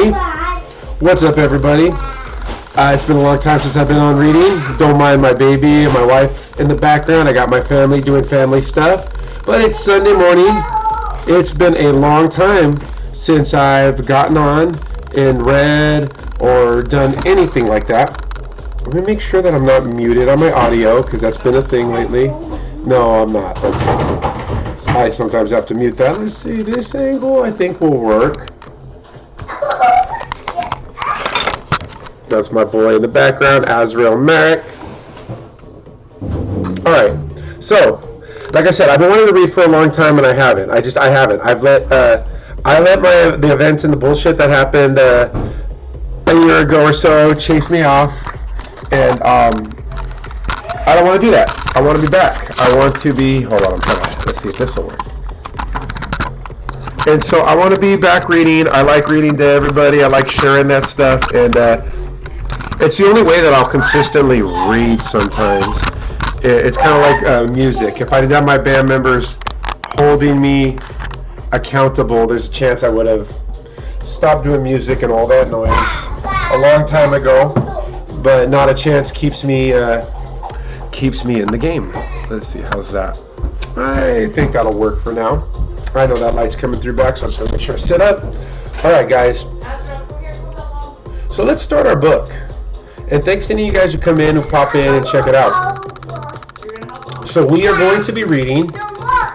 What's up, everybody? It's been a long time since I've been on reading. Don't mind my baby and my wife in the background. I got my family doing family stuff. But it's Sunday morning. It's been a long time since I've gotten on and read or done anything like that. Let me make sure that I'm not muted on my audio, because that's been a thing lately. No, I'm not. Okay. I sometimes have to mute that. Let's see. This angle I think will work. That's my boy in the background, Azrael Merrick. All right. So, like I said, I've been wanting to read for a long time, and I haven't. I haven't. I let the events and the bullshit that happened a year ago or so chase me off, and I don't want to do that. I want to be back. I want to be. Hold on. Let's see if this will work. And so I want to be back reading. I like reading to everybody. I like sharing that stuff, and it's the only way that I'll consistently read sometimes. It's kind of like music. If I didn't have my band members holding me accountable, there's a chance I would have stopped doing music and all that noise a long time ago. But not a chance keeps me in the game. Let's see, how's that? I think that'll work for now. I know that light's coming through back, so I'm just going to make sure I sit up. All right, guys. So let's start our book. And thanks to any of you guys who come in, who pop in and check it out. So we are going to be reading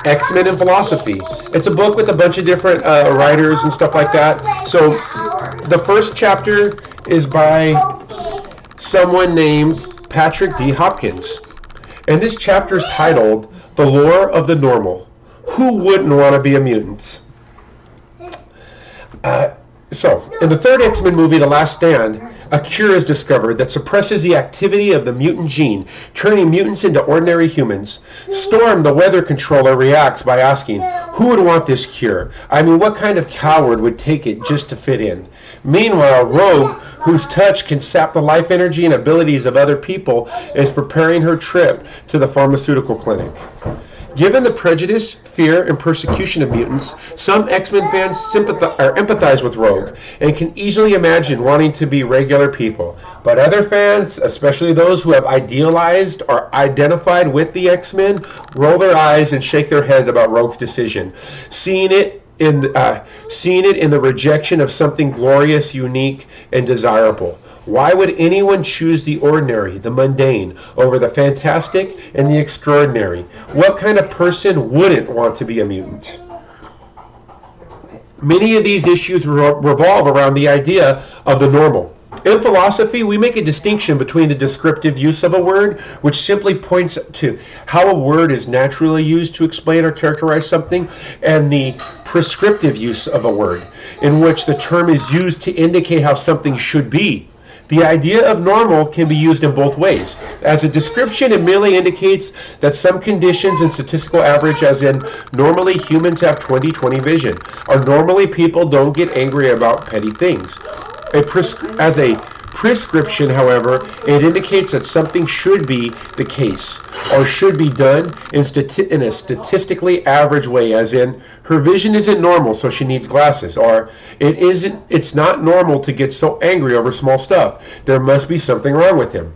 X-Men and Philosophy. It's a book with a bunch of different writers and stuff like that. So the first chapter is by someone named Patrick D. Hopkins. And this chapter is titled The Lore of the Normal. Who wouldn't want to be a mutant? So, in the third X-Men movie, The Last Stand, a cure is discovered that suppresses the activity of the mutant gene, turning mutants into ordinary humans. Storm, the weather controller, reacts by asking, who would want this cure? I mean, what kind of coward would take it just to fit in? Meanwhile, Rogue, whose touch can sap the life energy and abilities of other people, is preparing her trip to the pharmaceutical clinic. Given the prejudice, fear, and persecution of mutants, some X-Men fans empathize with Rogue and can easily imagine wanting to be regular people. But other fans, especially those who have idealized or identified with the X-Men, roll their eyes and shake their heads about Rogue's decision, seeing it in the rejection of something glorious, unique, and desirable. Why would anyone choose the ordinary, the mundane, over the fantastic and the extraordinary? What kind of person wouldn't want to be a mutant? Many of these issues revolve around the idea of the normal. In philosophy, we make a distinction between the descriptive use of a word, which simply points to how a word is naturally used to explain or characterize something, and the prescriptive use of a word, in which the term is used to indicate how something should be. The idea of normal can be used in both ways. As a description, it merely indicates that some conditions in statistical average, as in normally humans have 20/20 vision, or normally people don't get angry about petty things. As a prescription, however, it indicates that something should be the case, or should be done in a statistically average way, as in, her vision isn't normal, so she needs glasses, or it's not normal to get so angry over small stuff. There must be something wrong with him.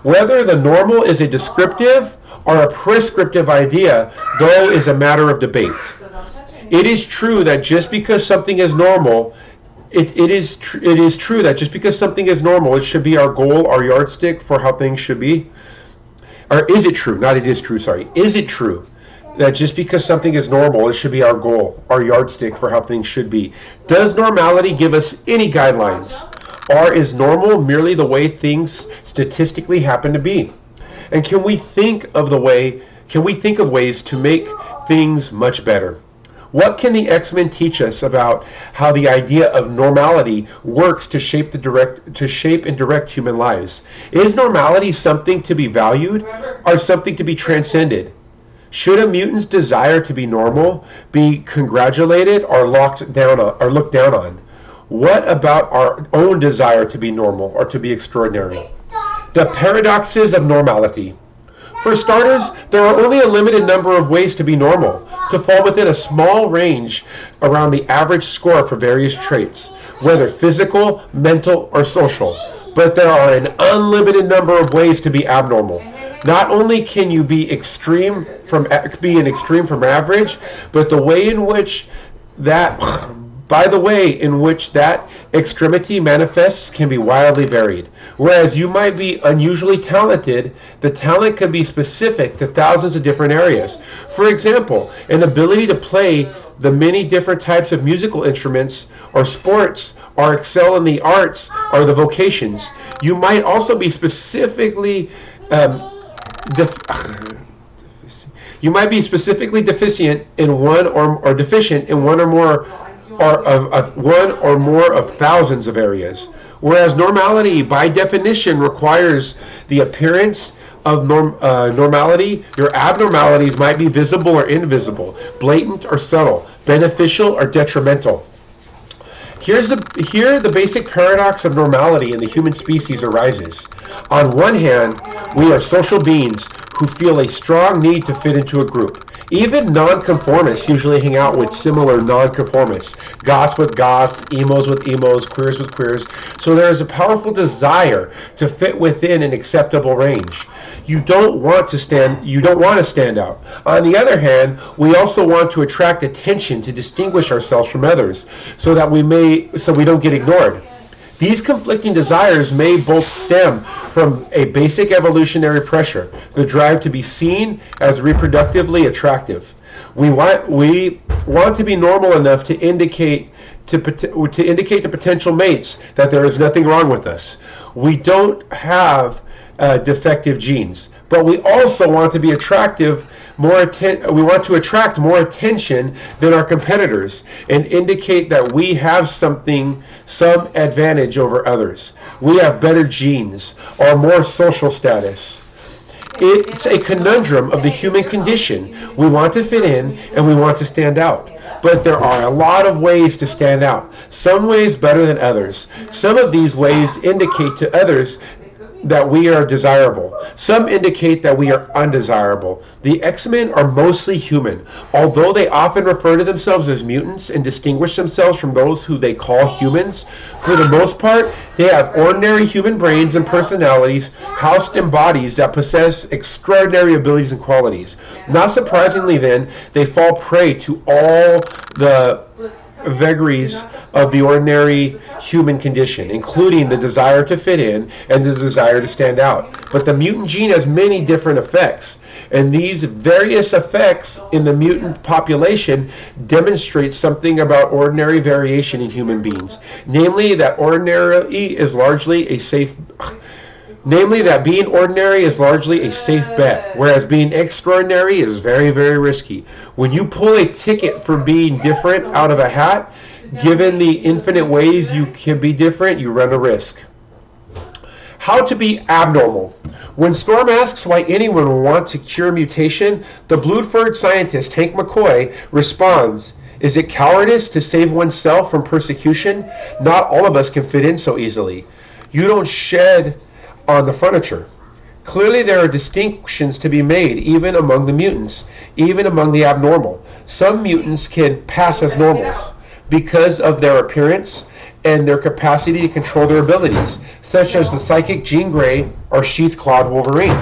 Whether the normal is a descriptive or a prescriptive idea, though, is a matter of debate. It is true that just because something is normal, it is true that just because something is normal, it should be our goal, our yardstick for how things should be? Or is it true? Not it is true, sorry. Is it true that just because something is normal, it should be our goal, our yardstick for how things should be? Does normality give us any guidelines? Or is normal merely the way things statistically happen to be? And can we think of ways to make things much better? What can the X-Men teach us about how the idea of normality works to shape and direct human lives? Is normality something to be valued or something to be transcended? Should a mutant's desire to be normal be congratulated or looked down on? What about our own desire to be normal or to be extraordinary? The paradoxes of normality. For starters, there are only a limited number of ways to be normal, to fall within a small range around the average score for various traits. whether physical, mental, or social. But there are an unlimited number of ways to be abnormal. Not only can you be an extreme from average, but the way in which that extremity manifests can be wildly varied. Whereas you might be unusually talented, the talent can be specific to thousands of different areas. For example, an ability to play the many different types of musical instruments or sports or excel in the arts or the vocations. You might also be specifically deficient in one or deficient in one or more of thousands of areas. Whereas normality, by definition, requires the appearance of normality, your abnormalities might be visible or invisible, blatant or subtle, beneficial or detrimental. Here the basic paradox of normality in the human species arises. On one hand, we are social beings who feel a strong need to fit into a group. Even nonconformists usually hang out with similar nonconformists, goths with goths, emos with emos, queers with queers. So there is a powerful desire to fit within an acceptable range. You don't want to stand out. On the other hand, we also want to attract attention to distinguish ourselves from others, so we don't get ignored. These conflicting desires may both stem from a basic evolutionary pressure, the drive to be seen as reproductively attractive. We want to be normal enough to indicate to potential mates that there is nothing wrong with us. We don't have defective genes, but we also want to be attractive. We want to attract more attention than our competitors and indicate that we have some advantage over others. We have better genes or more social status. It's a conundrum of the human condition. We want to fit in and we want to stand out. But there are a lot of ways to stand out, some ways better than others. Some of these ways indicate to others that we are desirable. Some indicate that we are undesirable. The X-Men are mostly human, although they often refer to themselves as mutants and distinguish themselves from those who they call humans. For the most part, they have ordinary human brains and personalities housed in bodies that possess extraordinary abilities and qualities. Not surprisingly then, they fall prey to all the vagaries of the ordinary human condition, including the desire to fit in and the desire to stand out. But the mutant gene has many different effects, and these various effects in the mutant population demonstrate something about ordinary variation in human beings, namely that being ordinary is largely a safe bet, whereas being extraordinary is very, very risky. When you pull a ticket for being different out of a hat, given the infinite ways you can be different, you run a risk. How to be abnormal. When Storm asks why anyone would want to cure mutation, the Bluford scientist Hank McCoy responds, "Is it cowardice to save oneself from persecution? Not all of us can fit in so easily. You don't shed on the furniture." Clearly there are distinctions to be made even among the mutants, even among the abnormal. Some mutants can pass as normals because of their appearance and their capacity to control their abilities, such as the psychic Jean Grey or sheath-clawed Wolverine.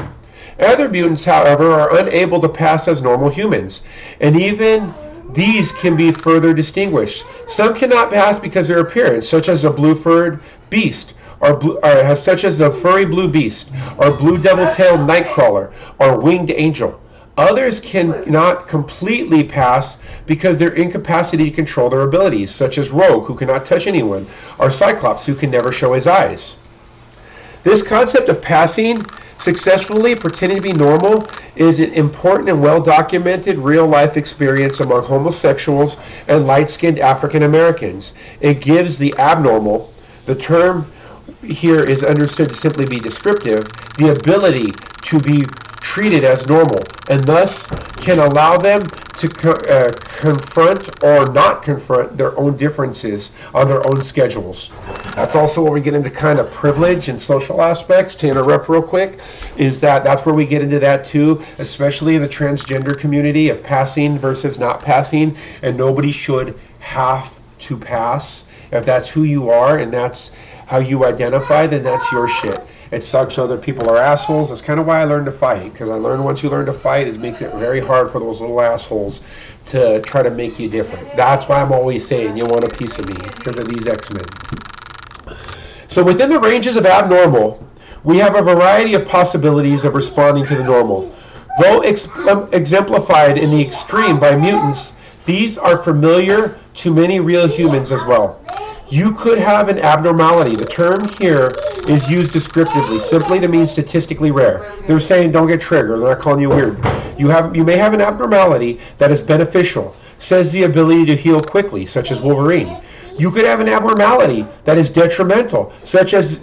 Other mutants, however, are unable to pass as normal humans, and even these can be further distinguished. Some cannot pass because of their appearance, such as the Bluford beast, such as the furry blue beast, or blue devil-tailed nightcrawler, or winged angel. Others cannot completely pass because of their incapacity to control their abilities, such as Rogue, who cannot touch anyone, or Cyclops, who can never show his eyes. This concept of passing successfully, pretending to be normal, is an important and well-documented real-life experience among homosexuals and light-skinned African Americans. It gives the abnormal, the term here is understood to simply be descriptive, the ability to be treated as normal, and thus can allow them to confront or not confront their own differences on their own schedules. That's also where we get into kind of privilege and social aspects. To interrupt real quick, that's where we get into that too, especially in the transgender community of passing versus not passing, and nobody should have to pass If that's who you are and that's how you identify, then that's your shit. It sucks other people are assholes. That's kind of why I learned to fight, because I learned once you learn to fight, it makes it very hard for those little assholes to try to make you different. That's why I'm always saying you want a piece of me. It's because of these X-Men. So within the ranges of abnormal, we have a variety of possibilities of responding to the normal. Though exemplified in the extreme by mutants, these are familiar to many real humans as well. You could have an abnormality. The term here is used descriptively, simply to mean statistically rare. They're saying don't get triggered. They're not calling you weird. You may have an abnormality that is beneficial, says the ability to heal quickly, such as Wolverine. You could have an abnormality that is detrimental, such as,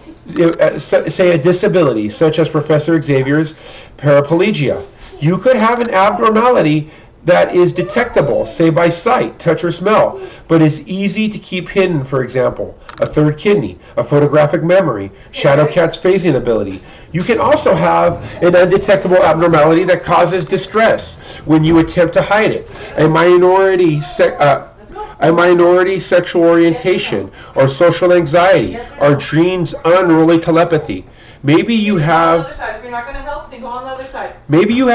say, a disability, such as Professor Xavier's paraplegia. You could have an abnormality that is detectable, say by sight, touch, or smell, but is easy to keep hidden, for example, a third kidney, a photographic memory, Shadow Cat's phasing ability. You can also have an undetectable abnormality that causes distress when you attempt to hide it, a minority sexual orientation, or social anxiety, or dreams unruly telepathy. Maybe you have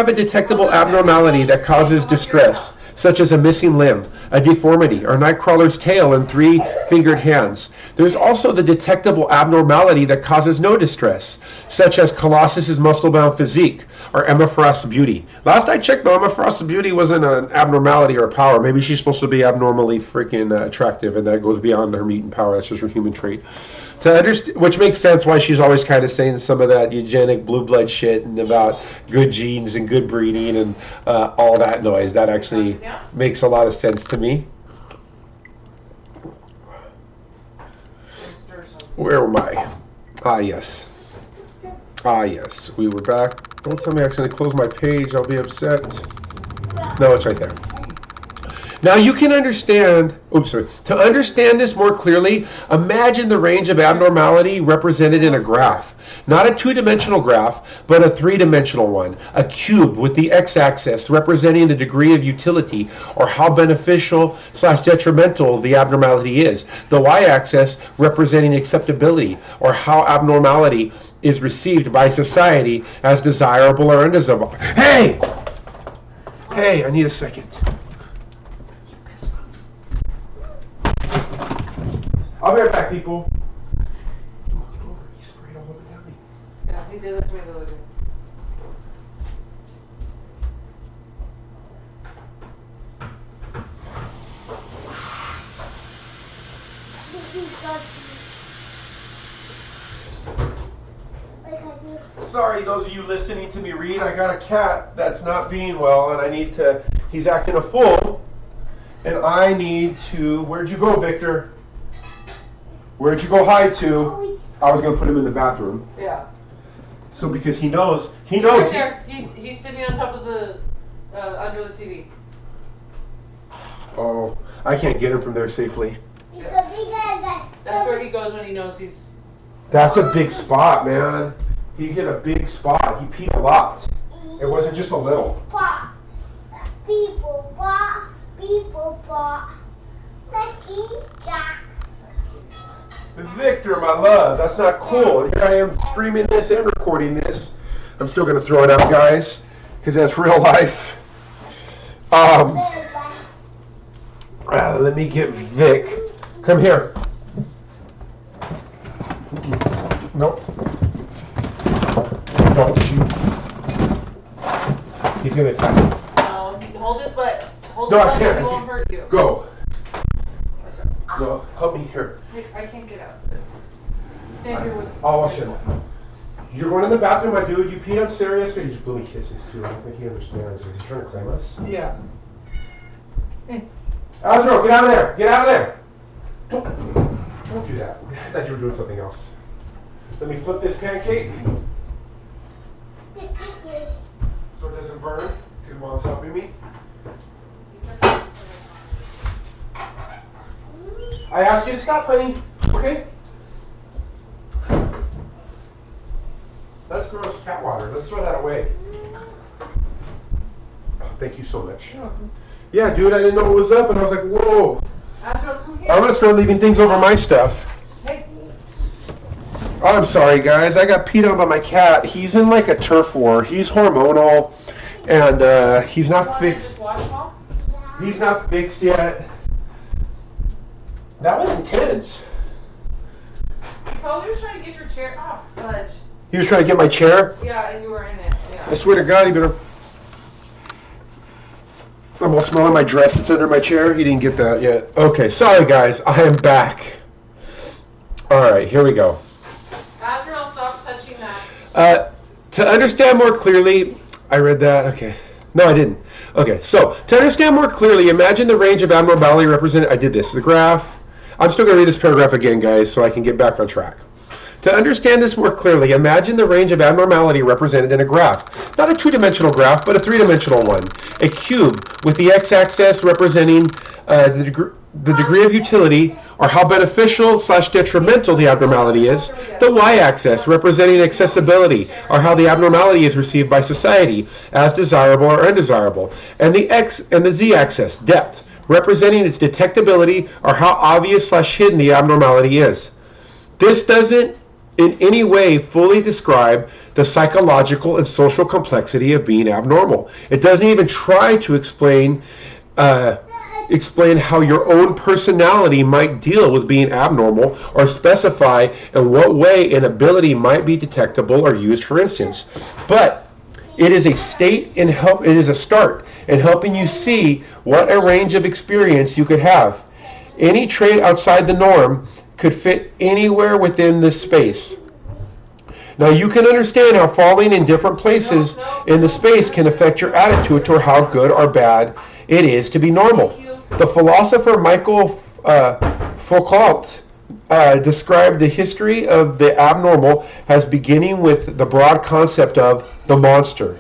a detectable abnormality that causes distress, such as a missing limb, a deformity, or Nightcrawler's tail and 3-fingered hands. There's also the detectable abnormality that causes no distress, such as Colossus's muscle-bound physique, or Emma Frost's beauty. Last I checked, though, Emma Frost's beauty wasn't an abnormality or a power. Maybe she's supposed to be abnormally freaking attractive, and that goes beyond her mutant power. That's just her human trait. To understand, which makes sense why she's always kind of saying some of that eugenic blue blood shit and about good genes and good breeding and all that noise. That actually makes a lot of sense to me. Where am I? Ah, yes. Ah, yes. We were back. Don't tell me I accidentally closed my page. I'll be upset. No, it's right there. Now you can understand, to understand this more clearly, imagine the range of abnormality represented in a graph. Not a two-dimensional graph, but a three-dimensional one. A cube with the x-axis representing the degree of utility or how beneficial/detrimental the abnormality is. The y-axis representing acceptability or how abnormality is received by society as desirable or undesirable. Hey! Hey, I need a second. I'll be right back, people. He sprayed all over down me. Yeah, he did that to me the other day. Sorry, those of you listening to me read, I got a cat that's not being well, and he's acting a fool, and I need to, where'd you go, Victor? Where'd you go hide to? I was going to put him in the bathroom. Yeah. So because he knows. He's right there. He's sitting on top of the, under the TV. Oh, I can't get him from there safely. Yeah. That's where he goes when he knows he's... That's a big spot, man. He hit a big spot. He peed a lot. It wasn't just a little. Victor, my love, that's not cool. And here I am streaming this and recording this. I'm still going to throw it up, guys, because that's real life. Let me get Vic. Come here. Nope. Don't you. He's going to attack me. Hold his butt. Hold No, his I butt can't. and he won't hurt you. Go. No, help me here. I can't get out. Stand here with... I'll wash it. You're going in the bathroom, my dude. You peed on Sarah yesterday. You just blew me kisses, too. I don't think he understands. Is he trying to claim us? Yeah. Azro, get out of there. Get out of there. Don't do that. I thought you were doing something else. Let me flip this pancake so it doesn't burn, because Mom's helping me. I asked you to stop, honey. Okay? That's gross cat water. Let's throw that away. Oh, thank you so much. You're welcome. Yeah, dude, I didn't know what was up, and I was like, whoa. Azrael, come here. I'm gonna start leaving things over my stuff. Hey. I'm sorry, guys. I got peed on by my cat. He's in like a turf war. He's hormonal, and he's not fixed. He's not fixed yet. That was intense. He probably was trying to get your chair off, fudge. He was trying to get my chair? Yeah, and you were in it. Yeah. I swear to God, he better... I'm all smelling my dress that's under my chair. He didn't get that yet. Okay, sorry guys. I am back. Alright, here we go. Azrael, stop touching that. To understand more clearly... I read that. Okay. No, I didn't. Okay, so, to understand more clearly, imagine the range of abnormality represented... I did this. The graph... I'm still going to read this paragraph again, guys, so I can get back on track. To understand this more clearly, imagine the range of abnormality represented in a graph. Not a two-dimensional graph, but a three-dimensional one. A cube, with the x-axis representing the degree of utility, or how beneficial/detrimental the abnormality is. The y-axis, representing accessibility, or how the abnormality is received by society, as desirable or undesirable. And the z-axis, depth, representing its detectability, or how obvious/hidden the abnormality is. This doesn't in any way fully describe the psychological and social complexity of being abnormal. It doesn't even try to explain how your own personality might deal with being abnormal, or specify in what way an ability might be detectable or used, for instance. But it is a start in helping you see what a range of experience you could have. Any trait outside the norm could fit anywhere within this space. Now you can understand how falling in different places in the space can affect your attitude toward how good or bad it is to be normal. The philosopher Michael Foucault described the history of the abnormal as beginning with the broad concept of the monster,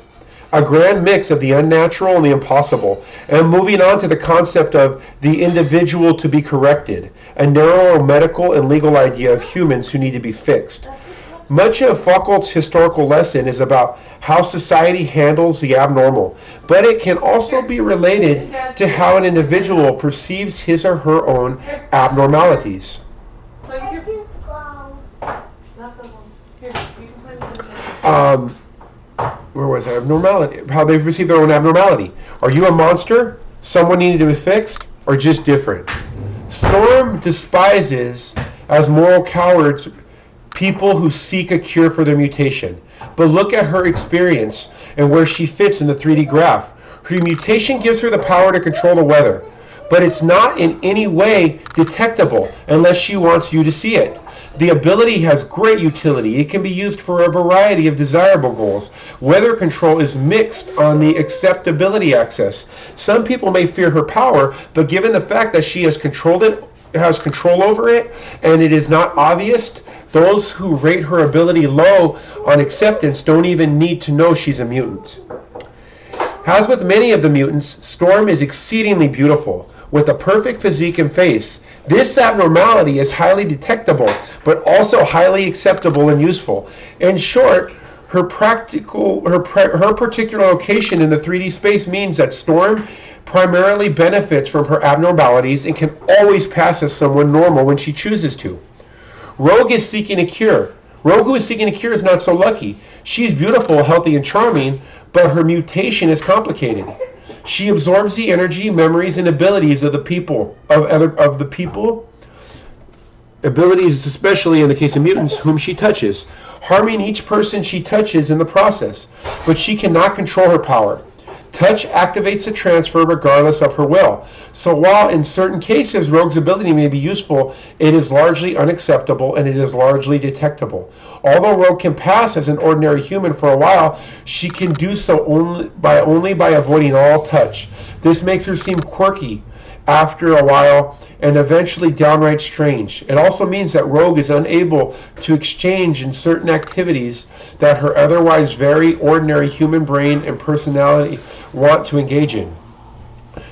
a grand mix of the unnatural and the impossible, and moving on to the concept of the individual to be corrected, a narrow medical and legal idea of humans who need to be fixed. Much of Foucault's historical lesson is about how society handles the abnormal, but it can also be related to how an individual perceives his or her own abnormalities. Where was I? Abnormality. How they perceive their own abnormality. Are you a monster? Someone needing to be fixed? Or just different? Storm despises, as moral cowards, people who seek a cure for their mutation. But look at her experience and where she fits in the 3D graph. Her mutation gives her the power to control the weather, but it's not in any way detectable unless she wants you to see it. The ability has great utility. It can be used for a variety of desirable goals. Weather control is mixed on the acceptability axis. Some people may fear her power, but given the fact that she has control over it, and it is not obvious, those who rate her ability low on acceptance don't even need to know she's a mutant. As with many of the mutants, Storm is exceedingly beautiful, with a perfect physique and face. This abnormality is highly detectable, but also highly acceptable and useful. In short, her particular location in the 3D space means that Storm primarily benefits from her abnormalities and can always pass as someone normal when she chooses to. Rogue is seeking a cure. Rogue who is seeking a cure is not so lucky. She's beautiful, healthy, and charming, but her mutation is complicated. She absorbs the energy, memories, and abilities of the people, abilities especially in the case of mutants, whom she touches, harming each person she touches in the process. But she cannot control her power. Touch activates the transfer regardless of her will. So while in certain cases Rogue's ability may be useful, it is largely unacceptable and it is largely detectable. Although Rogue can pass as an ordinary human for a while, she can do so only by avoiding all touch. This makes her seem quirky after a while and eventually downright strange. It also means that Rogue is unable to exchange in certain activities that her otherwise very ordinary human brain and personality want to engage in.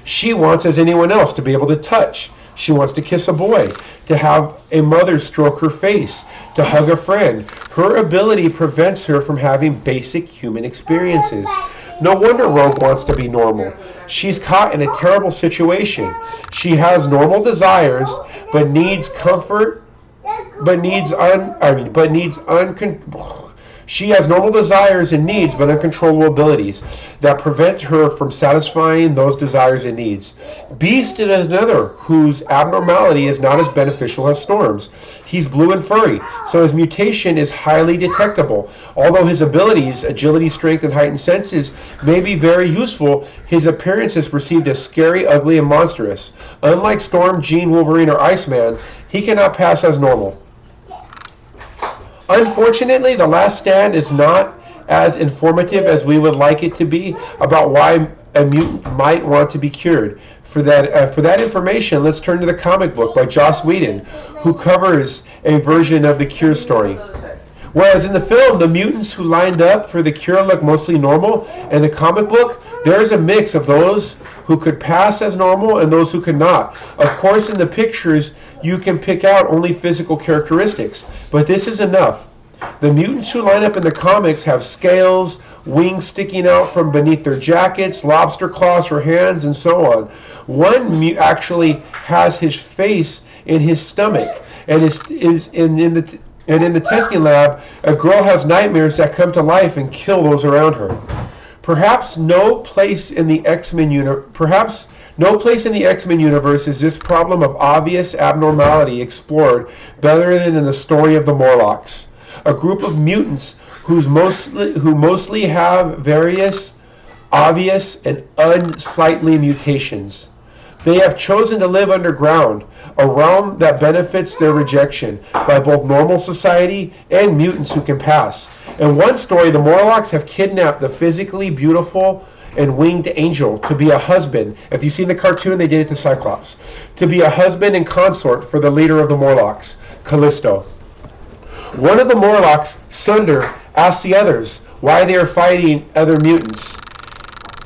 She wants, as anyone else, to be able to touch. She wants to kiss a boy, to have a mother stroke her face, to hug a friend. Her ability prevents her from having basic human experiences. No wonder Rogue wants to be normal. She's caught in a terrible situation. She has normal desires, but needs comfort, but needs she has normal desires and needs, but uncontrollable abilities that prevent her from satisfying those desires and needs. Beast is another whose abnormality is not as beneficial as Storm's. He's blue and furry, so his mutation is highly detectable. Although his abilities, agility, strength, and heightened senses, may be very useful, his appearance is perceived as scary, ugly, and monstrous. Unlike Storm, Jean, Wolverine, or Iceman, he cannot pass as normal. Unfortunately, The Last Stand is not as informative as we would like it to be about why a mutant might want to be cured. For that information, let's turn to the comic book by Joss Whedon, who covers a version of the cure story. Whereas in the film, the mutants who lined up for the cure look mostly normal, in the comic book, there is a mix of those who could pass as normal and those who could not. Of course, in the pictures, you can pick out only physical characteristics, but this is enough. The mutants who line up in the comics have scales, wings sticking out from beneath their jackets, lobster claws for hands, and so on. One actually has his face in his stomach, and in the testing lab, a girl has nightmares that come to life and kill those around her. Perhaps no place in the X-Men universe is this problem of obvious abnormality explored better than in the story of the Morlocks, a group of mutants who mostly have various, obvious, and unsightly mutations. They have chosen to live underground, a realm that benefits their rejection by both normal society and mutants who can pass. In one story, the Morlocks have kidnapped the physically beautiful and winged angel to be a husband. If you've seen the cartoon, they did it to Cyclops. To be a husband and consort for the leader of the Morlocks, Callisto. One of the Morlocks, Sunder, asks the others why they are fighting other mutants.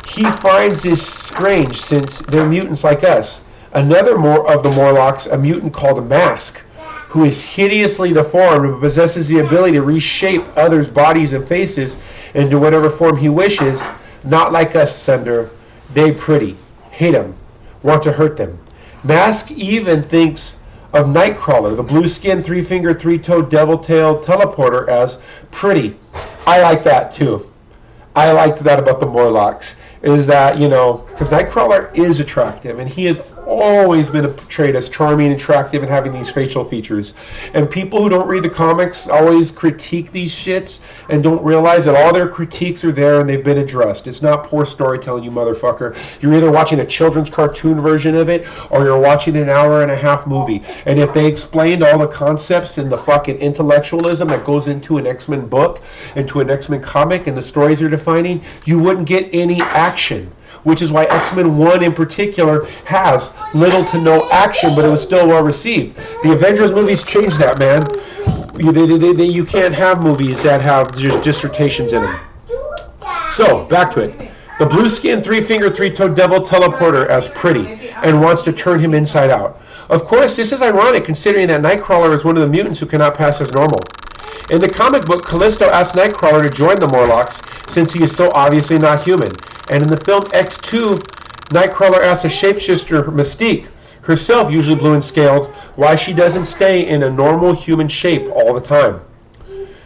He finds this strange since they're mutants like us. Another of the Morlocks, a mutant called Mask, who is hideously deformed and possesses the ability to reshape others' bodies and faces into whatever form he wishes. Not like us, Sunder. They pretty. Hate them. Want to hurt them. Mask even thinks of Nightcrawler, the blue-skinned, three-fingered, three-toed, devil-tailed teleporter, as pretty. I like that too. I liked that about the Morlocks, is that, because Nightcrawler is attractive, and he has always been portrayed as charming, attractive, and having these facial features. And people who don't read the comics always critique these shits and don't realize that all their critiques are there and they've been addressed. It's not poor storytelling, you motherfucker. You're either watching a children's cartoon version of it or you're watching an hour-and-a-half movie. And if they explained all the concepts and the fucking intellectualism that goes into an X-Men book, into an X-Men comic, and the stories they're defining, you wouldn't get any action. Which is why X-Men 1 in particular has little to no action, but it was still well received. The Avengers movies changed that, man. You can't have movies that have just dissertations in them. So, back to it. The blue-skinned, three-fingered, three-toed devil teleporter as pretty and wants to turn him inside out. Of course, this is ironic considering that Nightcrawler is one of the mutants who cannot pass as normal. In the comic book, Callisto asks Nightcrawler to join the Morlocks since he is so obviously not human. And in the film X2, Nightcrawler asks a shapeshifter, Mystique, herself usually blue and scaled, why she doesn't stay in a normal human shape all the time.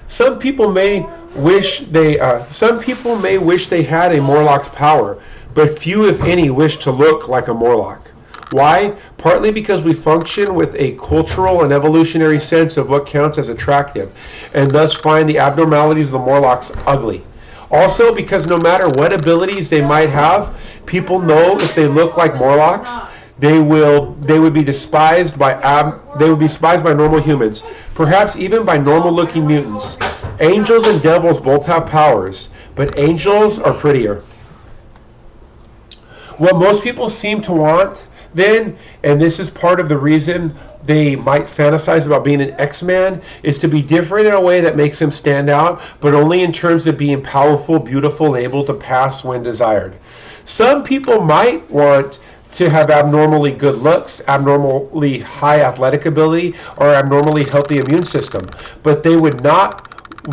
Some people may wish they had a Morlock's power, but few, if any, wish to look like a Morlock. Why? Partly because we function with a cultural and evolutionary sense of what counts as attractive, and thus find the abnormalities of the Morlocks ugly. Also because no matter what abilities they might have, people know if they look like Morlocks, they would be despised by normal humans, perhaps even by normal-looking mutants. Angels and devils both have powers, but angels are prettier. What most people seem to want then, and this is part of the reason they might fantasize about being an X-Man, is to be different in a way that makes them stand out, but only in terms of being powerful, beautiful, and able to pass when desired. Some people might want to have abnormally good looks, abnormally high athletic ability, or abnormally healthy immune system, but they would not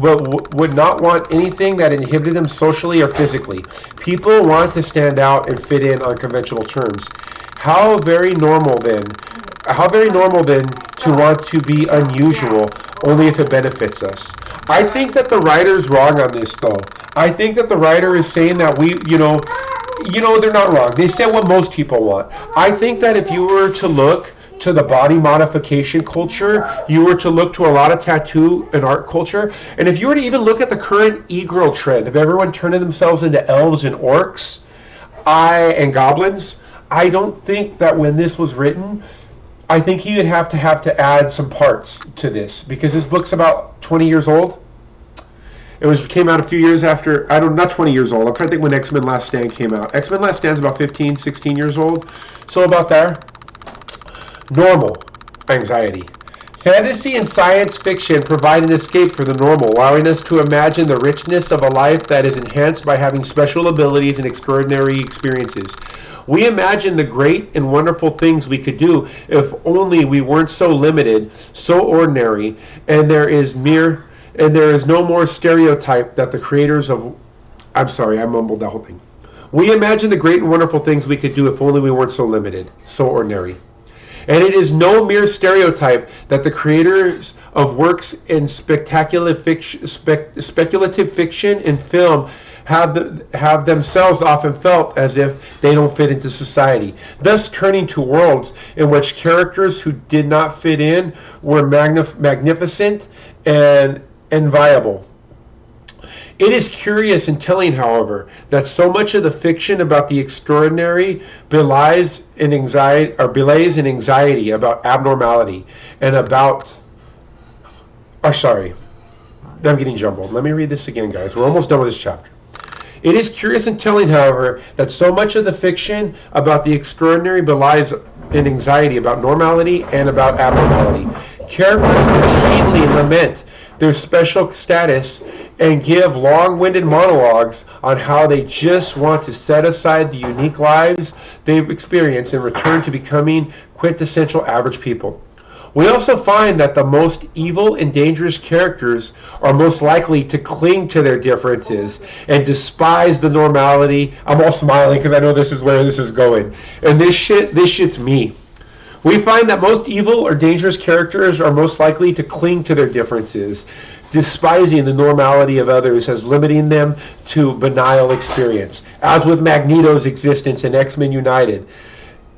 would not want anything that inhibited them socially or physically. People want to stand out and fit in on conventional terms. How very normal then to want to be unusual only if it benefits us. I think that the writer's wrong on this though. I think that the writer is saying that they're not wrong. They said what most people want. I think that if you were to look to the body modification culture, you were to look to a lot of tattoo and art culture, and if you were to even look at the current e-girl trend of everyone turning themselves into elves and orcs and goblins, I don't think that when this was written, I think he would have to add some parts to this, because this book's about 20 years old. Came out a few years after, not 20 years old. I'm trying to think when X-Men Last Stand came out. X-Men Last Stand's about 15, 16 years old. So about there. Normal anxiety. Fantasy and science fiction provide an escape for the normal, allowing us to imagine the richness of a life that is enhanced by having special abilities and extraordinary experiences. We imagine the great and wonderful things we could do if only we weren't so limited, so ordinary, and there is no more stereotype that the creators of... I'm sorry, I mumbled that whole thing. We imagine the great and wonderful things we could do if only we weren't so limited, so ordinary. And it is no mere stereotype that the creators of works in speculative fiction and film have themselves often felt as if they don't fit into society, thus turning to worlds in which characters who did not fit in were magnificent and viable. It is curious and telling, however, that so much of the fiction about the extraordinary belays an anxiety about abnormality and about... I'm getting jumbled. Let me read this again, guys. We're almost done with this chapter. It is curious and telling, however, that so much of the fiction about the extraordinary belies an anxiety about normality and about abnormality. Characters routinely lament their special status and give long-winded monologues on how they just want to set aside the unique lives they've experienced and return to becoming quintessential average people. We also find that the most evil and dangerous characters are most likely to cling to their differences and despise the normality. I'm all smiling because I know this is where this is going. And this shit's me. We find that most evil or dangerous characters are most likely to cling to their differences, despising the normality of others as limiting them to banal experience. As with Magneto's existence in X-Men United,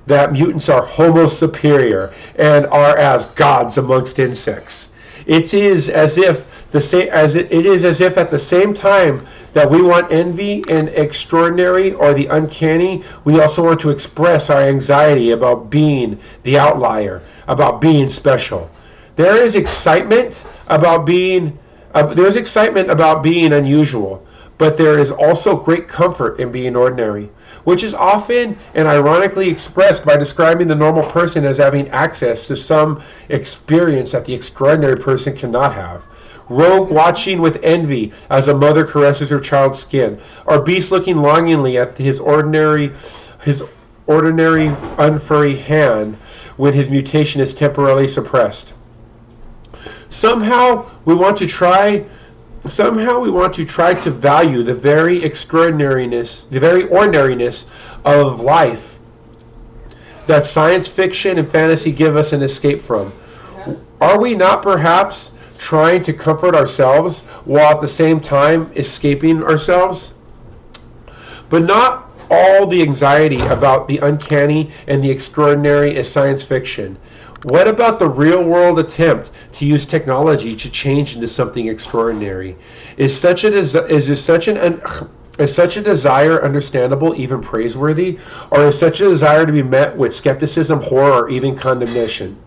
that mutants are homo superior and are as gods amongst insects. It is as if at the same time that we want envy and extraordinary or the uncanny, we also want to express our anxiety about being the outlier, about being special. There is excitement about being unusual, but there is also great comfort in being ordinary, which is often and ironically expressed by describing the normal person as having access to some experience that the extraordinary person cannot have. Rogue watching with envy as a mother caresses her child's skin, or Beast looking longingly at his ordinary unfurry hand when his mutation is temporarily suppressed. Somehow we want to try to value the very ordinariness of life that science fiction and fantasy give us an escape from. Are we not perhaps trying to comfort ourselves while at the same time escaping ourselves? But not all the anxiety about the uncanny and the extraordinary is science fiction. What about the real-world attempt to use technology to change into something extraordinary? Is such a desire understandable, even praiseworthy, or is such a desire to be met with skepticism, horror, or even condemnation?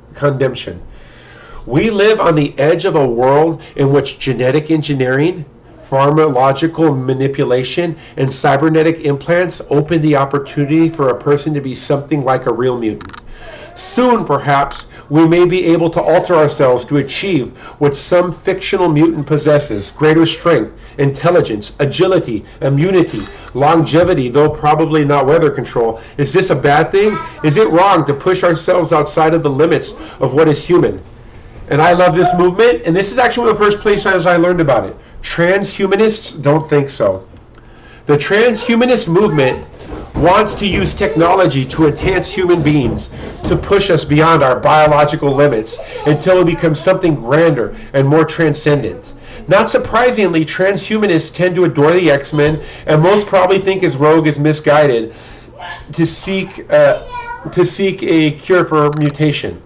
We live on the edge of a world in which genetic engineering, pharmacological manipulation, and cybernetic implants open the opportunity for a person to be something like a real mutant. Soon, perhaps, we may be able to alter ourselves to achieve what some fictional mutant possesses: greater strength, intelligence, agility, immunity, longevity, though probably not weather control. Is this a bad thing? Is it wrong to push ourselves outside of the limits of what is human? And I love this movement, and this is actually one of the first places I learned about it. Transhumanists don't think so. The transhumanist movement wants to use technology to enhance human beings, to push us beyond our biological limits until we become something grander and more transcendent. Not surprisingly, transhumanists tend to adore the X-Men, and most probably think as Rogue is misguided to seek a cure for mutation.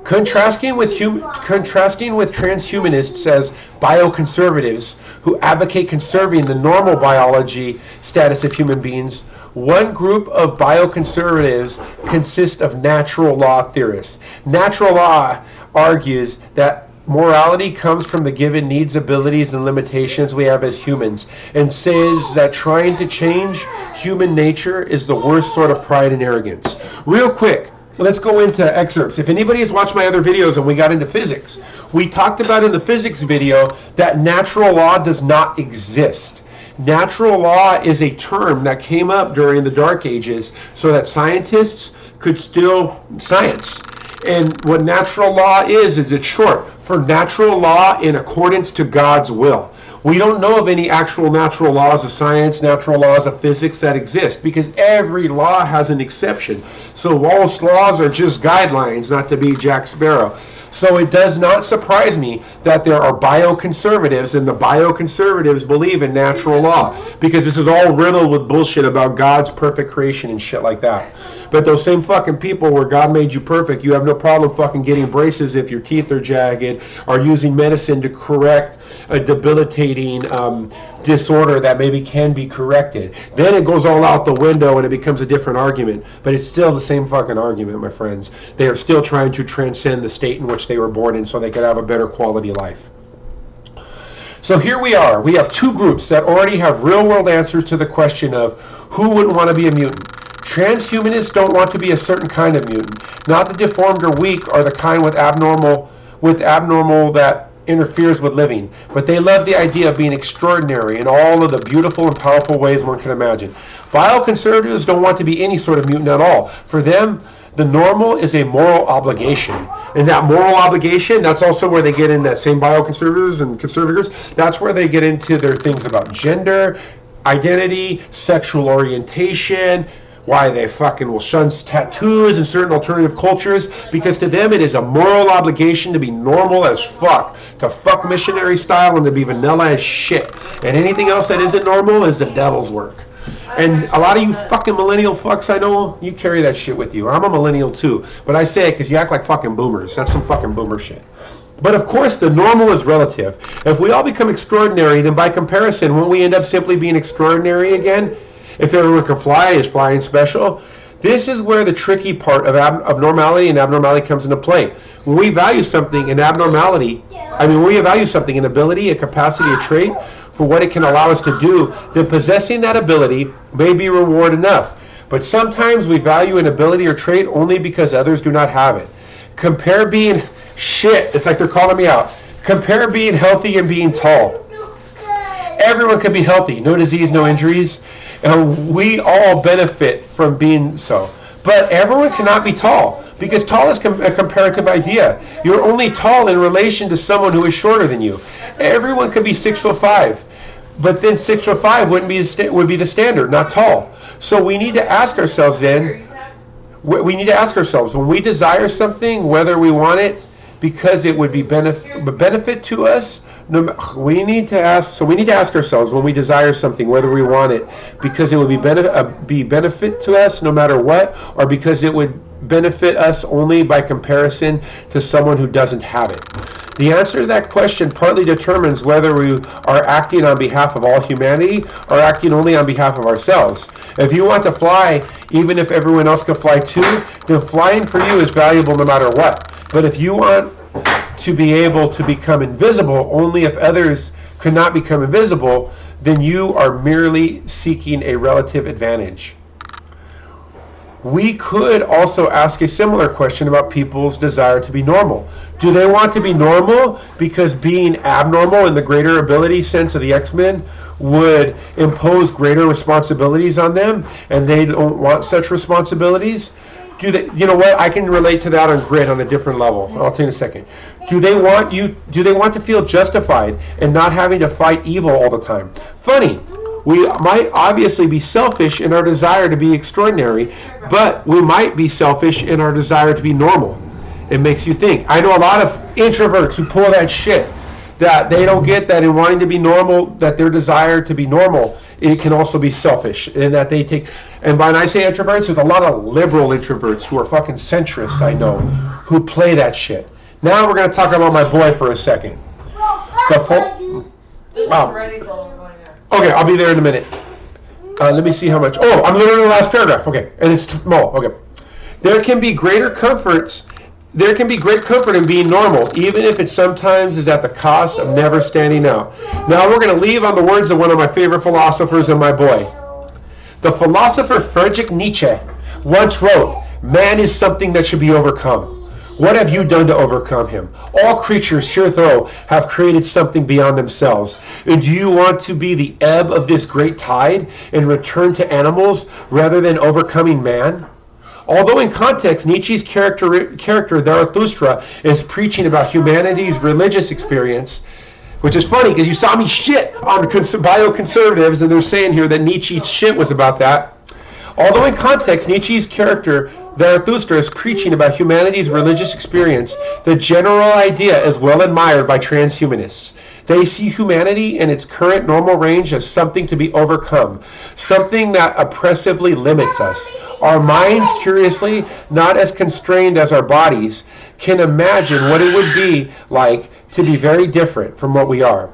Contrasting with transhumanists as bioconservatives who advocate conserving the normal biology status of human beings, one group of bioconservatives consists of natural law theorists. Natural law argues that morality comes from the given needs, abilities, and limitations we have as humans, and says that trying to change human nature is the worst sort of pride and arrogance. Real quick, let's go into excerpts. If anybody has watched my other videos and we got into physics, we talked about in the physics video that natural law does not exist. Natural law is a term that came up during the Dark Ages so that scientists could still science. And what natural law is it's short for natural law in accordance to God's will. We don't know of any actual natural laws of science, natural laws of physics that exist, because every law has an exception. So most laws are just guidelines, not to be Jack Sparrow. So it does not surprise me that there are bioconservatives, and the bioconservatives believe in natural law, because this is all riddled with bullshit about God's perfect creation and shit like that. But those same fucking people where God made you perfect, you have no problem fucking getting braces if your teeth are jagged, or using medicine to correct a debilitating disorder that maybe can be corrected. Then it goes all out the window and it becomes a different argument. But it's still the same fucking argument, my friends. They are still trying to transcend the state in which they were born in so they could have a better quality life. So here we are. We have two groups that already have real-world answers to the question of who wouldn't want to be a mutant. Transhumanists don't want to be a certain kind of mutant, not the deformed or weak or the kind with abnormal that interferes with living, but they love the idea of being extraordinary in all of the beautiful and powerful ways one can imagine. Bioconservatives don't want to be any sort of mutant at all. For them, the normal is a moral obligation. And that moral obligation, that's also where they get in that same bioconservatives and conservators, that's where they get into their things about gender, identity, sexual orientation, why they fucking will shun tattoos in certain alternative cultures, because to them it is a moral obligation to be normal as fuck, to fuck missionary style and to be vanilla as shit. And anything else that isn't normal is the devil's work. And a lot of you fucking millennial fucks I know, you carry that shit with you. I'm a millennial too, but I say it because you act like fucking boomers. That's some fucking boomer shit. But of course the normal is relative. If we all become extraordinary, then by comparison, won't we end up simply being extraordinary again? If everyone can fly, is flying special? This is where the tricky part of normality and abnormality comes into play. When we value something in abnormality, when we value something in ability, a capacity, a trait, for what it can allow us to do, then possessing that ability may be reward enough. But sometimes we value an ability or trait only because others do not have it. Compare being shit, it's like they're calling me out. Compare being healthy and being tall. Everyone can be healthy, no disease, no injuries. And we all benefit from being so. But everyone cannot be tall, because tall is a comparative idea. You're only tall in relation to someone who is shorter than you. Everyone could be 6'5", but then 6'5" would be the standard, not tall. So we need to ask ourselves then, when we desire something, whether we want it because it would be benefit to us, we need to ask ourselves when we desire something, whether we want it because it would be benefit to us no matter what, or because it would benefit us only by comparison to someone who doesn't have it. The answer to that question partly determines whether we are acting on behalf of all humanity or acting only on behalf of ourselves. If you want to fly, even if everyone else can fly too, then flying for you is valuable no matter what. But if you want to be able to become invisible only if others could not become invisible, then you are merely seeking a relative advantage. We could also ask a similar question about people's desire to be normal. Do they want to be normal because being abnormal in the greater ability sense of the X-Men would impose greater responsibilities on them, and they don't want such responsibilities? Do they? You know what? I can relate to that on grid on a different level. I'll tell you in a second. Do they want you? Do they want to feel justified and not having to fight evil all the time? Funny. We might obviously be selfish in our desire to be extraordinary, but we might be selfish in our desire to be normal. It makes you think. I know a lot of introverts who pull that shit, that they don't get that in wanting to be normal, that their desire to be normal, it can also be selfish, and that they take, and when I say introverts, there's a lot of liberal introverts who are fucking centrists, I know, who play that shit. Now we're going to talk about my boy for a second. Wow. Okay, I'll be there in a minute. Let me see how much. Oh, I'm literally in the last paragraph. Okay, and it's small. Okay. There can be great comfort in being normal, even if it sometimes is at the cost of never standing out. Now we're going to leave on the words of one of my favorite philosophers and my boy. The philosopher Friedrich Nietzsche once wrote, "Man is something that should be overcome. What have you done to overcome him? All creatures hitherto have created something beyond themselves. And do you want to be the ebb of this great tide and return to animals rather than overcoming man?" Although in context, Nietzsche's character Zarathustra is preaching about humanity's religious experience, which is funny because you saw me shit on bioconservatives, and they're saying here that Nietzsche's shit was about that. Although in context, Nietzsche's character Zarathustra is preaching about humanity's religious experience, the general idea is well admired by transhumanists. They see humanity in its current normal range as something to be overcome, something that oppressively limits us. Our minds, curiously, not as constrained as our bodies, can imagine what it would be like to be very different from what we are.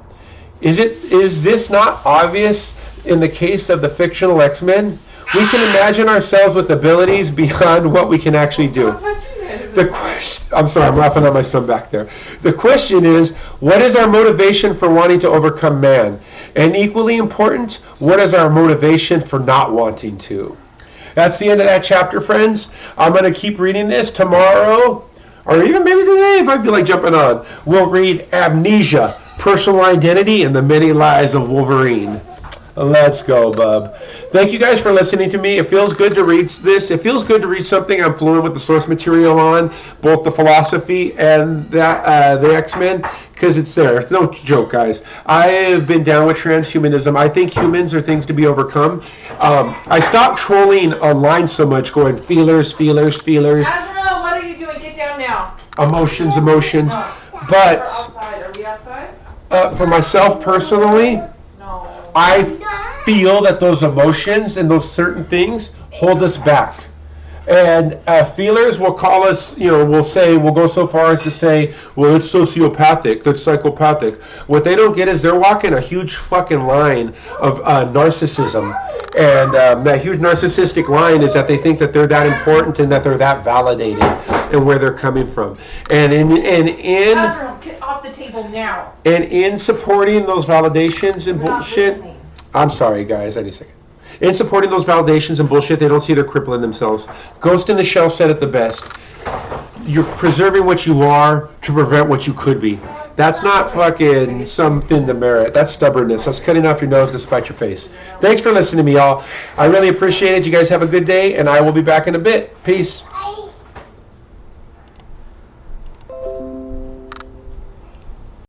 Is this not obvious in the case of the fictional X-Men? We can imagine ourselves with abilities beyond what we can actually do. I'm sorry, I'm laughing at my son back there. The question is, what is our motivation for wanting to overcome man? And equally important, what is our motivation for not wanting to? That's the end of that chapter, friends. I'm going to keep reading this tomorrow, or even maybe today if I feel like jumping on. We'll read Amnesia, Personal Identity, and the Many Lies of Wolverine. Let's go, bub. Thank you guys for listening to me. It feels good to read this. It feels good to read something I'm fluent with the source material on, both the philosophy and the X-Men, because it's there. It's no joke, guys. I have been down with transhumanism. I think humans are things to be overcome. I stopped trolling online so much, going feelers. Azrael, what are you doing? Get down now. Emotions. But outside. Are we outside? For myself personally, No. I feel that those emotions and those certain things hold us back. And feelers will call us, we'll go so far as to say, well, it's sociopathic, that's psychopathic. What they don't get is they're walking a huge fucking line of narcissism. And that huge narcissistic line is that they think that they're that important and that they're that validated and where they're coming from. And Azrael, get off the table now. And in supporting those validations and bullshit, I'm sorry, guys, I need a second. In supporting those validations and bullshit, they don't see they're crippling themselves. Ghost in the Shell said it the best. You're preserving what you are to prevent what you could be. That's not fucking something to merit. That's stubbornness. That's cutting off your nose to spite your face. Thanks for listening to me, y'all. I really appreciate it. You guys have a good day, and I will be back in a bit. Peace.